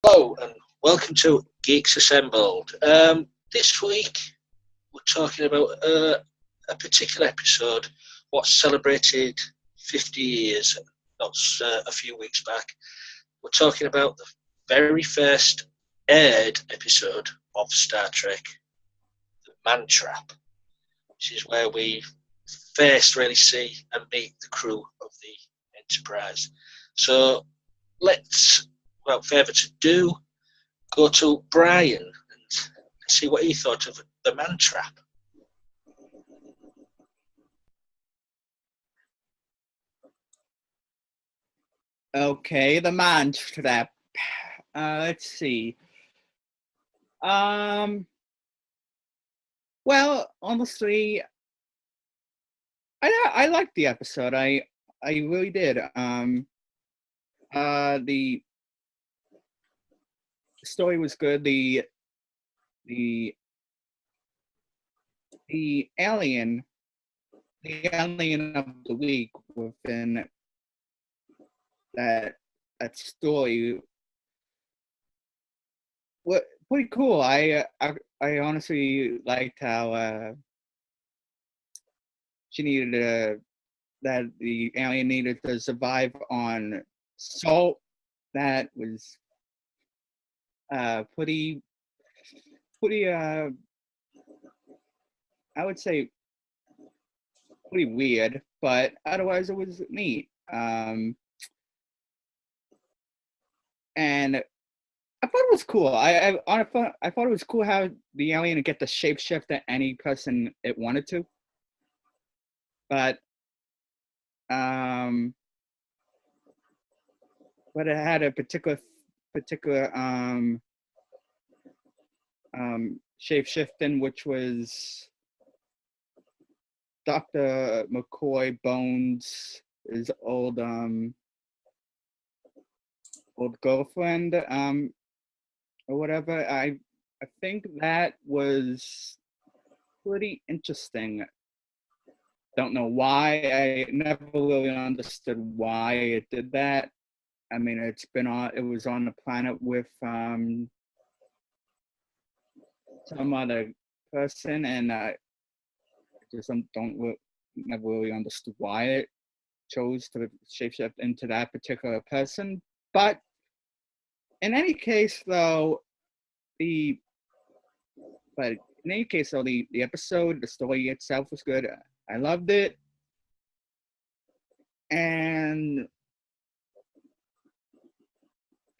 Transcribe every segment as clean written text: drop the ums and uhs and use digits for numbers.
Hello and welcome to Geeks Assembled. This week we're talking about a particular episode, what celebrated 50 years, that's a few weeks back. We're talking about the very first aired episode of Star Trek, The Man Trap, which is where we first really see and meet the crew of the Enterprise. So let's, without further ado, go to Brian and see what he thought of The Man Trap. Okay, the Man Trap. Let's see. Well, honestly, I liked the episode. I really did. The story was good. The the alien the alien of the week within that story. What pretty cool. I honestly liked how she needed that the alien needed to survive on salt. That was pretty I would say pretty weird, but otherwise it was neat. And I thought it was cool. I thought it was cool how the alien would get to shapeshift to any person it wanted to. But um, but it had a particular shape shifting, which was Dr. McCoy Bones' his old girlfriend or whatever. I think that was pretty interesting. Don't know why. I never really understood why it did that. I mean, it was on the planet with some other person, and I just never really understood why it chose to shapeshift into that particular person. But in any case, though, the episode, the story itself was good. I loved it, and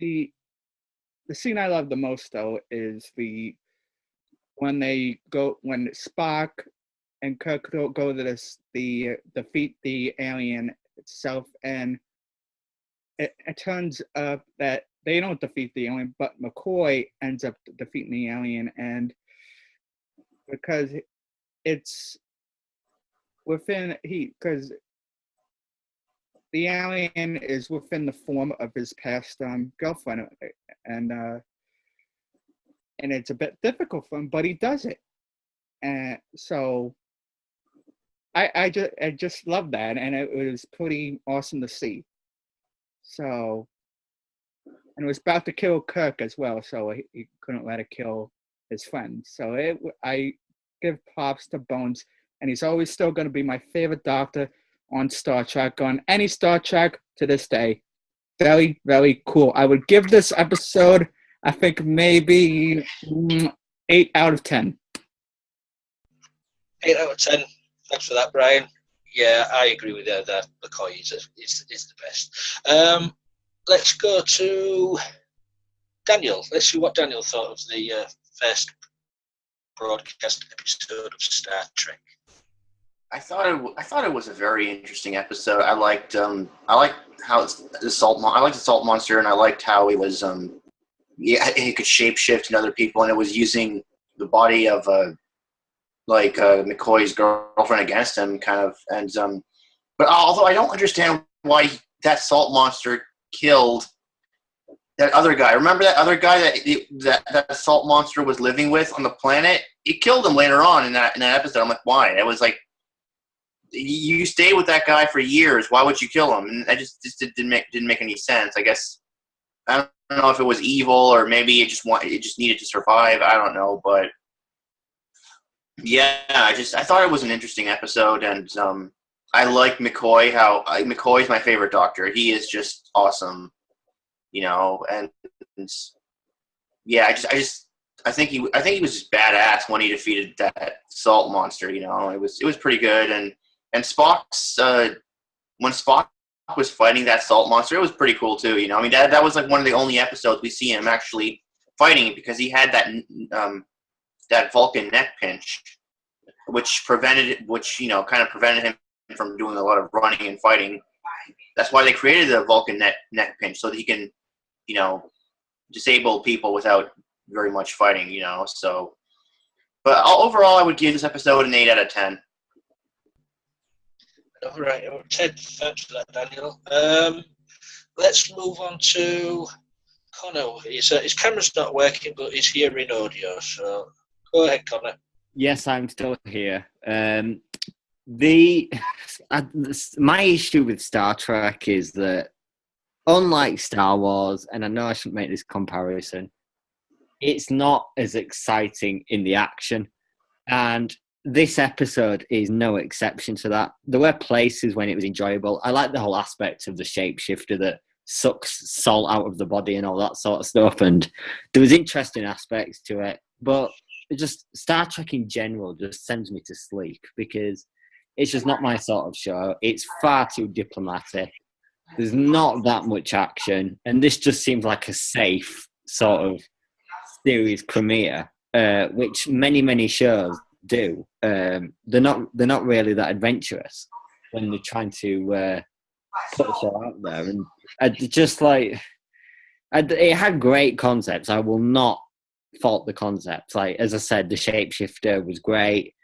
the scene I love the most though is when Spock and Kirk go to defeat the alien itself, and it turns up that they don't defeat the alien, but McCoy ends up defeating the alien, and because it's because the alien is within the form of his past girlfriend, and it's a bit difficult for him, but he does it, and so I just love that, and it was pretty awesome to see. So, and it was about to kill Kirk as well, so he couldn't let it kill his friend. So I give props to Bones, and he's always still going to be my favorite Doctor on Star Trek, on any Star Trek to this day. Very, very cool. I would give this episode, I think, maybe 8 out of 10. 8 out of 10. Thanks for that, Brian. Yeah, I agree with you that McCoy is the best. Let's go to Daniel. Let's see what Daniel thought of the first broadcast episode of Star Trek. I thought it was a very interesting episode. I liked how the salt monster, and I liked how he was he could shapeshift into other people, and it was using the body of McCoy's girlfriend against him, kind of. And but although I don't understand why that salt monster killed that other guy. Remember that other guy that salt monster was living with on the planet? He killed him later on in that episode. I'm like, why? It was like, you stayed with that guy for years. Why would you kill him? And I just didn't make any sense. I guess I don't know if it was evil or maybe it just needed to survive. I don't know, but yeah, I thought it was an interesting episode, and I like McCoy. McCoy's my favorite Doctor. He is just awesome, and yeah, I think he was just badass when he defeated that salt monster. It was pretty good, and Spock's when Spock was fighting that salt monster, it was pretty cool too. I mean that was like one of the only episodes we see him actually fighting it, because he had that Vulcan neck pinch, which kind of prevented him from doing a lot of running and fighting. That's why they created the Vulcan neck pinch, so that he can, disable people without very much fighting, so. But overall, I would give this episode an 8 out of 10. All right, 10. Thanks for that, Daniel. Let's move on to Connor. His camera's not working, but he's here in audio, so go ahead, Connor. Yes, I'm still here. My issue with Star Trek is that, unlike Star Wars, and I know I shouldn't make this comparison, it's not as exciting in the action. And this episode is no exception to that. There were places when it was enjoyable. I like the whole aspect of the shapeshifter that sucks salt out of the body and all that sort of stuff. And there was interesting aspects to it. But just Star Trek in general just sends me to sleep, because it's just not my sort of show. It's far too diplomatic. There's not that much action, and this just seems like a safe sort of series premiere, which many shows do. They're not really that adventurous when they're trying to put a show out there, and it had great concepts. I will not fault the concepts. Like, as I said, the shapeshifter was great.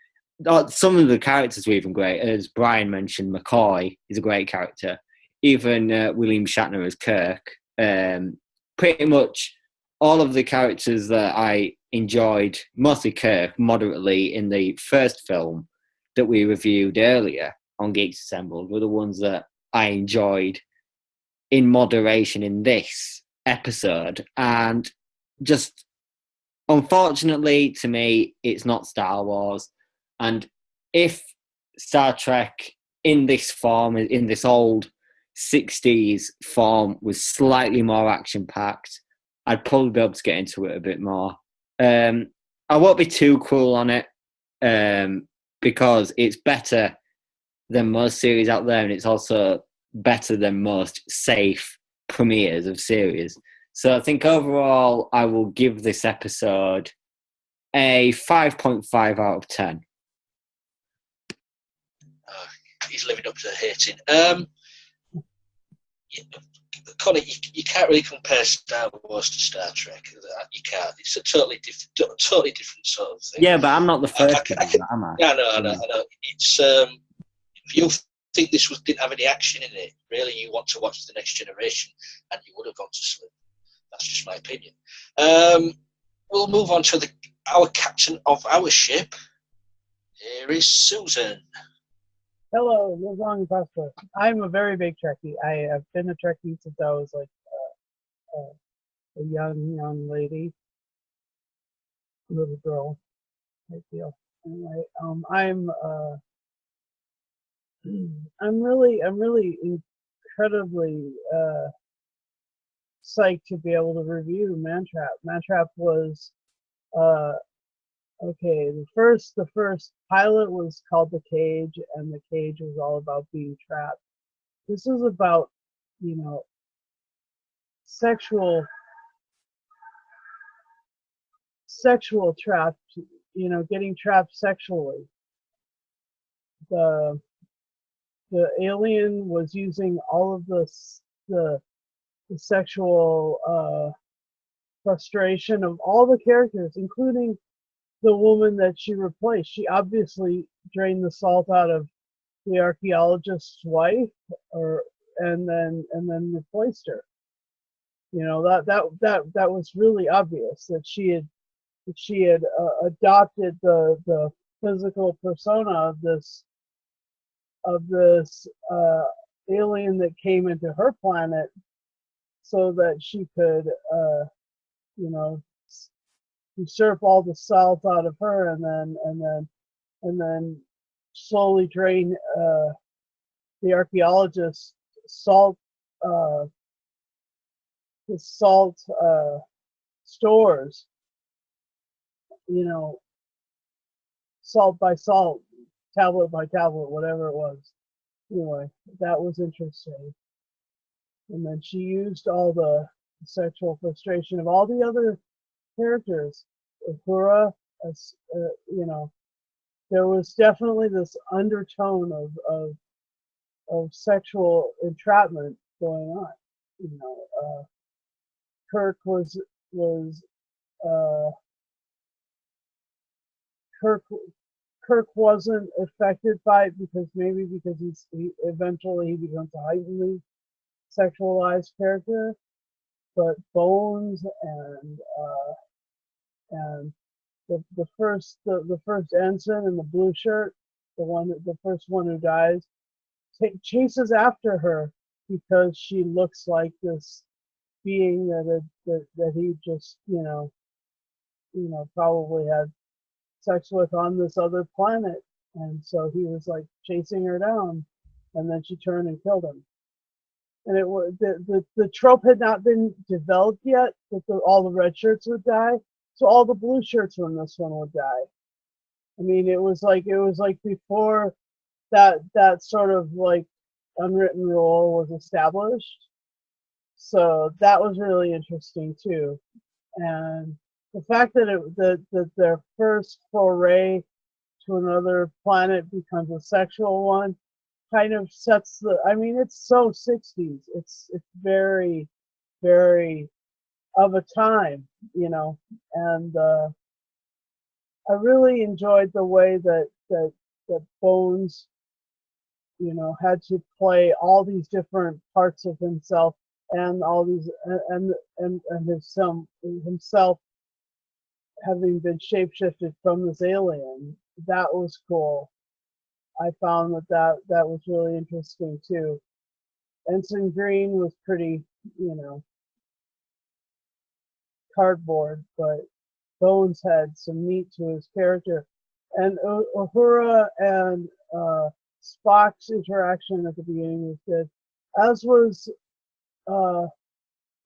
Some of the characters were even great. As Brian mentioned, McCoy is a great character. Even William Shatner as Kirk. Pretty much all of the characters that I enjoyed, mostly Kirk, moderately in the first film that we reviewed earlier on Geeks Assembled, were the ones that I enjoyed in moderation in this episode. And just, unfortunately, to me, it's not Star Wars. And if Star Trek in this form, in this old 60s form, was slightly more action-packed, I'd probably be able to get into it a bit more. I won't be too cruel on it, because it's better than most series out there, and it's also better than most safe premieres of series. So I think overall, I will give this episode a 5.5 out of 10. He's living up to the hating. Colin, you can't really compare Star Wars to Star Trek. You can't. It's a totally different sort of thing. Yeah, but I'm not the first am I? Yeah, I know. It's if you think this didn't have any action in it, really, you want to watch The Next Generation, and you would have gone to sleep. That's just my opinion. We'll move on to our captain of our ship. Here is Susan. Hello, live long and prosper. I'm a very big Trekkie. I have been a Trekkie since I was like a young lady, little girl, I feel. Anyway, I'm really incredibly psyched to be able to review Mantrap. Mantrap was okay. The first pilot was called The Cage, and The Cage was all about being trapped. This is about, sexual trapped, getting trapped sexually. The alien was using all of the sexual frustration of all the characters, including the woman that she replaced. She obviously drained the salt out of the archaeologist's wife, and then replaced her. That was really obvious that she had adopted the physical persona of this alien that came into her planet so that she could, you know, usurp all the salt out of her, and then slowly drain the archaeologists' salt, his salt stores, you know, salt by salt, tablet by tablet, whatever it was. Anyway, that was interesting. And then she used all the sexual frustration of all the other characters. Uhura, as you know, there was definitely this undertone of sexual entrapment going on. You know, Kirk was uh, Kirk wasn't affected by it because he eventually becomes a heightenedly sexualized character, but Bones and the first ensign in the blue shirt, the first one who dies, chases after her because she looks like this being that he just probably had sex with on this other planet, and so he was like chasing her down, and then she turned and killed him. And it was the trope had not been developed yet that all the red shirts would die, so all the blue shirts from this one would die. I mean, it was like before that sort of like unwritten rule was established. So that was really interesting too, and the fact that their first foray to another planet becomes a sexual one kind of sets I mean, it's so 60s. It's very, very of a time, you know, and I really enjoyed the way that Bones, you know, had to play all these different parts of himself and all these and himself having been shapeshifted from this alien. That was cool. I found that was really interesting too. Ensign Green was pretty, you know, cardboard, but Bones had some meat to his character. And Uhura and Spock's interaction at the beginning was good, as was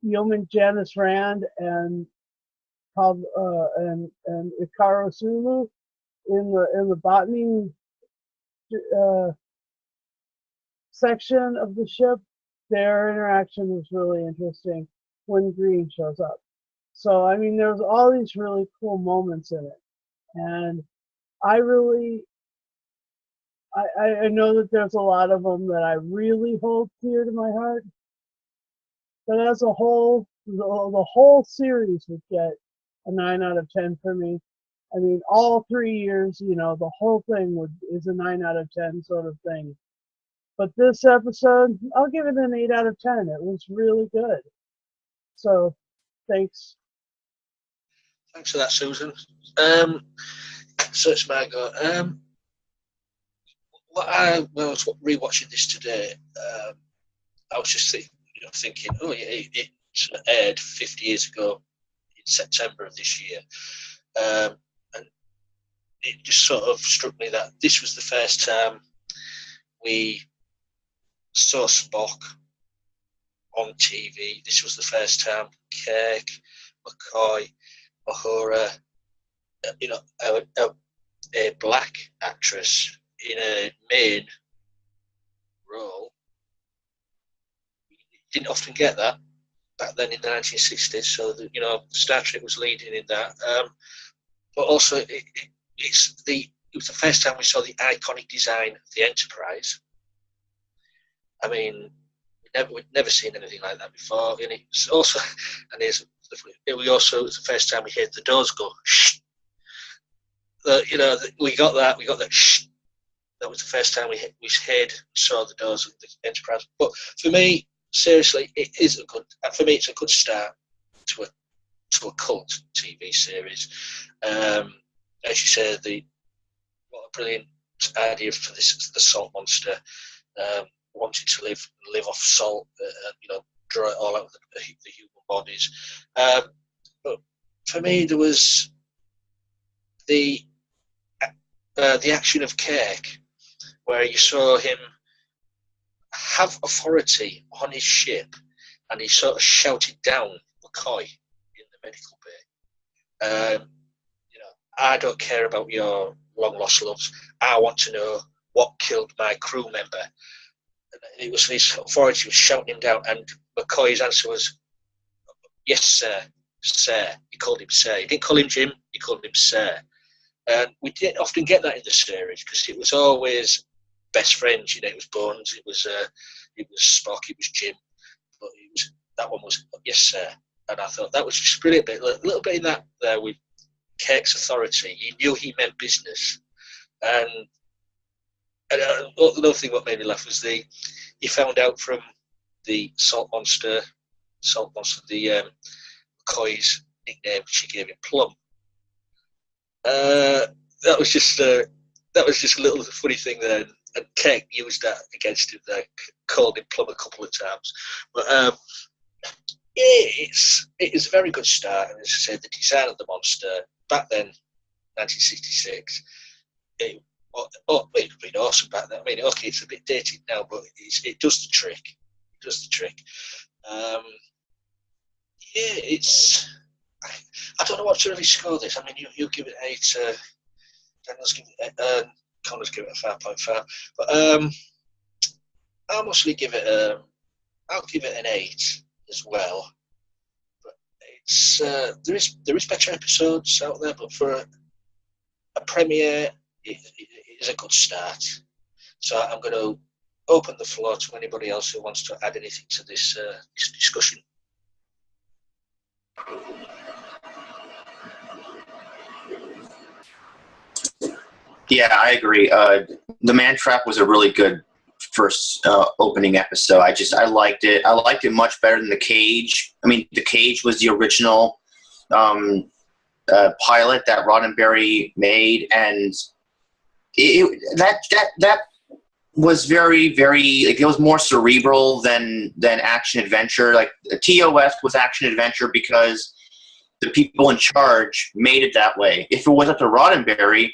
Yeoman Janice Rand and Ikaro Sulu in the botany section of the ship. Their interaction was really interesting when Green shows up. So I mean, there's all these really cool moments in it, and I know that there's a lot of them that I really hold dear to my heart. But as a whole, the whole series would get a 9 out of 10 for me. I mean, all 3 years, you know, the whole thing is a 9 out of 10 sort of thing. But this episode, I'll give it an 8 out of 10. It was really good. So, thanks. Thanks for that, Susan. So it's my go. When I was rewatching this today, I was just thinking, oh yeah, it aired 50 years ago in September of this year, and it just sort of struck me that this was the first time we saw Spock on TV. This was the first time Kirk, McCoy, Uhura, you know, a black actress in a main role. Didn't often get that back then in the 1960s. So you know, Star Trek was leading in that. But also, it was the first time we saw the iconic design of the Enterprise. I mean, we'd never seen anything like that before. And it's also, and it was the first time we heard the doors go shh. You know, we got that shh. That was the first time we saw the doors of the Enterprise. But for me, seriously, it's a good start to a cult TV series. As you said, what a brilliant idea for the salt monster, wanting to live off salt, you know, draw it all out of the human bodies. But for me, there was the action of Kirk, where you saw him have authority on his ship, and he sort of shouted down McCoy in the medical bay. I don't care about your long lost loves. I want to know what killed my crew member. And it was his authority was shouting him down, and McCoy's answer was, "Yes, sir, sir." He called him sir. He didn't call him Jim. He called him sir. And we didn't often get that in the series because it was always best friends. It was Bones, it was Spock, it was Jim, but that one was yes sir. And I thought that was just brilliant. A little bit in that there with Kirk's authority. He knew he meant business, and another thing what made me laugh was he found out from the salt monster, the McCoy's nickname she gave him, Plum. That was just a little funny thing there, and Kirk used that against him there, called him Plum a couple of times. But it is a very good start, and as I said, the design of the monster back then, 1966, it would have been awesome back then. I mean, okay, it's a bit dated now, but it does the trick. It does the trick. I don't know what to really score this. I mean, you give it 8. Daniel's give it Connor's give it a 5.5. But I'll mostly give it I'll give it an 8 as well. But it's there is better episodes out there, but for a premiere, it is a good start. So I'm going to open the floor to anybody else who wants to add anything to this discussion. Yeah, I agree. The Man Trap was a really good first opening episode. I liked it. I liked it much better than The Cage. I mean, The Cage was the original pilot that Roddenberry made, and that was very, very, like, it was more cerebral than action adventure. Like, TOS was action adventure because the people in charge made it that way. If it was up to Roddenberry,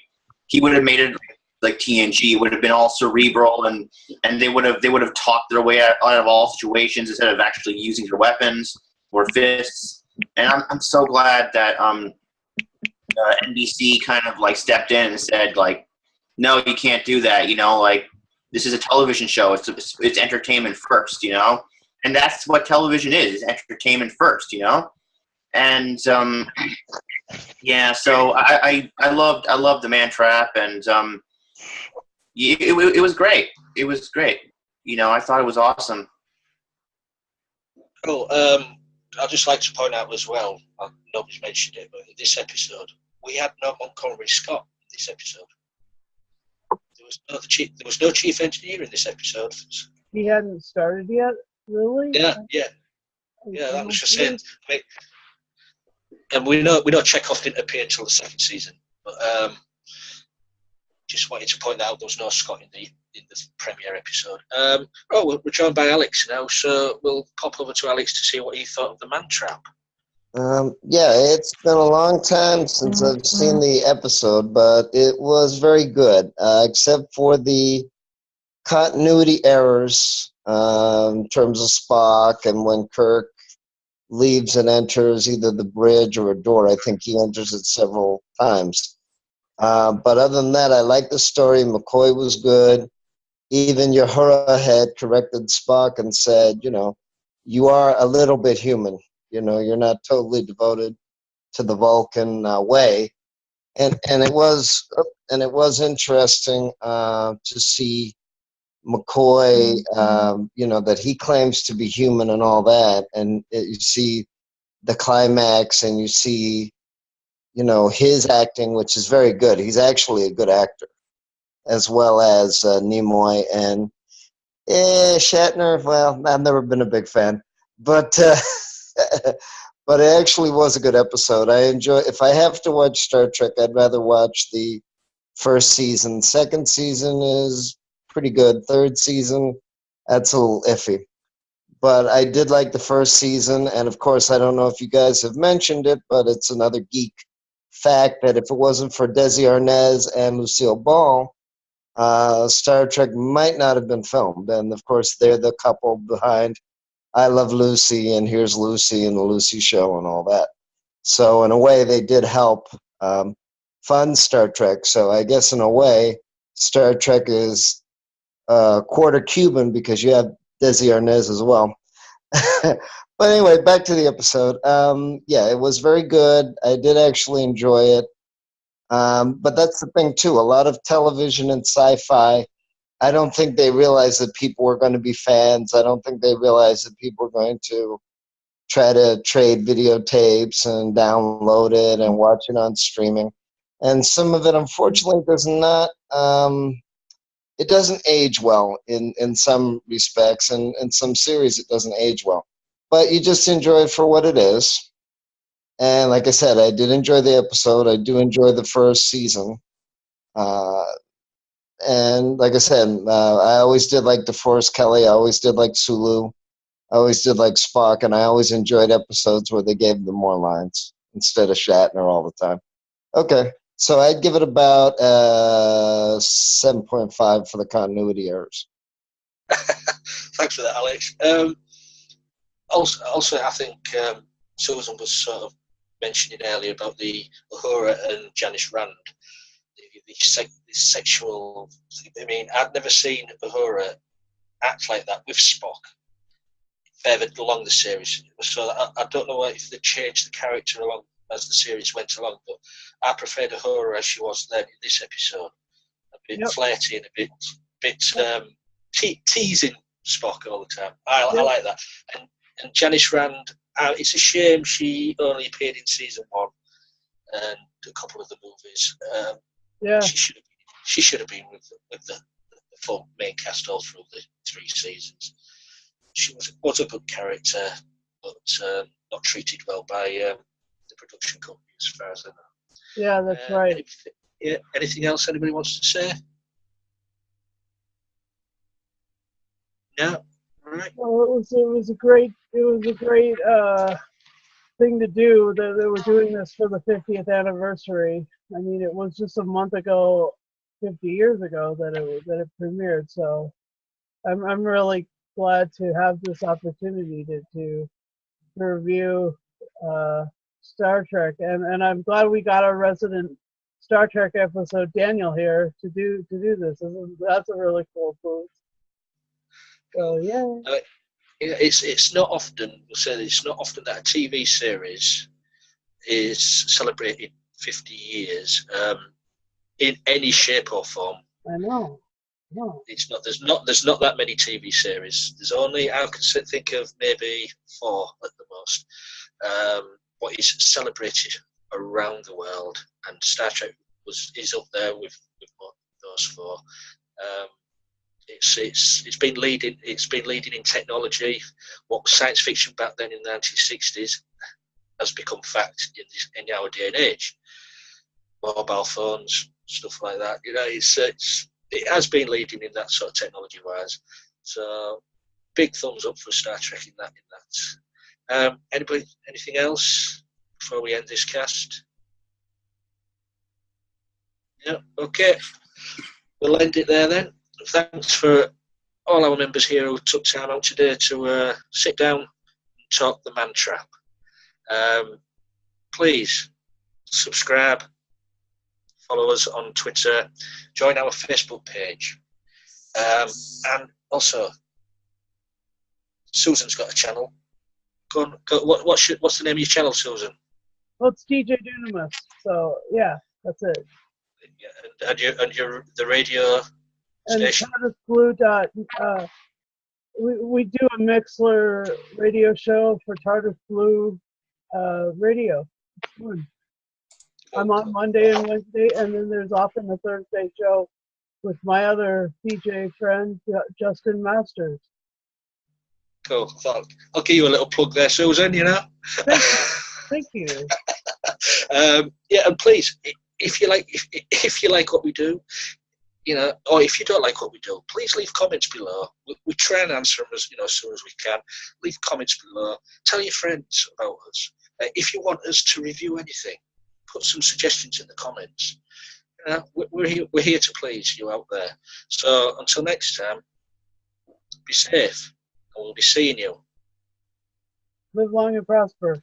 he would have made it like TNG. It would have been all cerebral, and they would have talked their way out of all situations instead of actually using their weapons or fists. And I'm so glad that NBC kind of like stepped in and said, like, no, you can't do that. Like, this is a television show. It's entertainment first. And that's what television is entertainment first. And yeah, so I loved The Man Trap, and it was great. It was great. I thought it was awesome. Cool. I'd just like to point out as well, nobody's mentioned it, but in this episode, we had no Montgomery Scott in this episode. There was no chief engineer in this episode. He hadn't started yet, really? Yeah. That was just it. I mean, and we know Chekhov didn't appear until the second season, but just wanted to point out there was no Scott in the premiere episode. We're joined by Alex now, so we'll pop over to Alex to see what he thought of The Man Trap. Yeah, it's been a long time since I've seen the episode, but it was very good, except for the continuity errors in terms of Spock and when Kirk leaves and enters either the bridge or a door. I think he enters it several times. But other than that, I like the story. McCoy was good. Even Uhura had corrected Spock and said, you are a little bit human. You're not totally devoted to the Vulcan way. And it was interesting to see McCoy, that he claims to be human and all that, and you see the climax, and you see, his acting, which is very good. He's actually a good actor, as well as Nimoy and Shatner. Well, I've never been a big fan, but but it actually was a good episode. I enjoy. If I have to watch Star Trek, I'd rather watch the first season. Second season is pretty good. Third season, that's a little iffy. but I did like the first season. And of course, I don't know if you guys have mentioned it, but it's another geek fact that if it wasn't for Desi Arnaz and Lucille Ball, Star Trek might not have been filmed. And of course, they're the couple behind I Love Lucy and Here's Lucy and the Lucy Show and all that. So in a way, they did help fund Star Trek. So I guess in a way, Star Trek is quarter Cuban because you have Desi Arnaz as well. But anyway, back to the episode. Yeah, it was very good. I did actually enjoy it. But that's the thing, too. A lot of television and sci-fi, I don't think they realize that people were going to be fans. I don't think they realize that people are going to try to trade videotapes and download it and watch it on streaming. And some of it, unfortunately, does not, it doesn't age well in some respects. And in some series, it doesn't age well. But you just enjoy it for what it is. And like I said, I did enjoy the episode. I do enjoy the first season. And like I said, I always did like DeForest Kelly. I always did like Sulu. I always did like Spock. And I always enjoyed episodes where they gave them more lines instead of Shatner all the time. Okay, so I'd give it about 7.5 for the continuity errors. Thanks for that, Alex. Also, I think Susan was sort of mentioning earlier about the Uhura and Janice Rand, the sexual. I mean, I'd never seen Uhura act like that with Spock further along the series. So I don't know if they changed the character along as the series went along, but I preferred Uhura as she was then in this episode. A bit flirty and a bit teasing Spock all the time. I like that. And Janice Rand, it's a shame she only appeared in season 1 and a couple of the movies. She should have been with the full main cast all through the 3 seasons. She was a good character, but not treated well by the production company, as far as I know. Yeah, that's right. Anything else anybody wants to say? No. Right. Well, it was a great thing to do. That they were doing this for the 50th anniversary. I mean, it was just a month ago, 50 years ago that it premiered. So I'm really glad to have this opportunity to review Star Trek, and I'm glad we got our resident Star Trek episode Daniel here to do this. That's a really cool booth. So yeah. It's not often. We'll say it's not often that a TV series is celebrating 50 years in any shape or form. I know. No. It's not. There's not that many TV series. There's only I can think of maybe 4 at the most. But it's celebrated around the world, and Star Trek is up there with those 4. It's been leading. It's been leading in technology. What science fiction back then in the 1960s has become fact in our day and age. Mobile phones, stuff like that. You know, it has been leading in that sort of technology wise. So big thumbs up for Star Trek in that. Anybody? Anything else before we end this cast? Yeah. Okay. We'll end it there then. Thanks for all our members here who took time out today to sit down and talk the Man Trap. Please subscribe, follow us on Twitter, join our Facebook page, and also Susan's got a channel. Go on, what's the name of your channel, Susan? Well, it's TJ Dunamis. So yeah, that's it. And your the radio station. And Blue. We do a Mixler radio show for TARDIS Blue radio. It's fun. I'm on Monday and Wednesday, and then there's often a Thursday show with my other DJ friend, Justin Masters. Cool. I'll give you a little plug there, Susan, you know. Thank you. Yeah, and please, if you like what we do, or if you don't like what we do, please leave comments below. We try and answer them as soon as we can. Leave comments below. Tell your friends about us. If you want us to review anything, put some suggestions in the comments. We're here to please you out there. So until next time, be safe, and we'll be seeing you. Live long and prosper.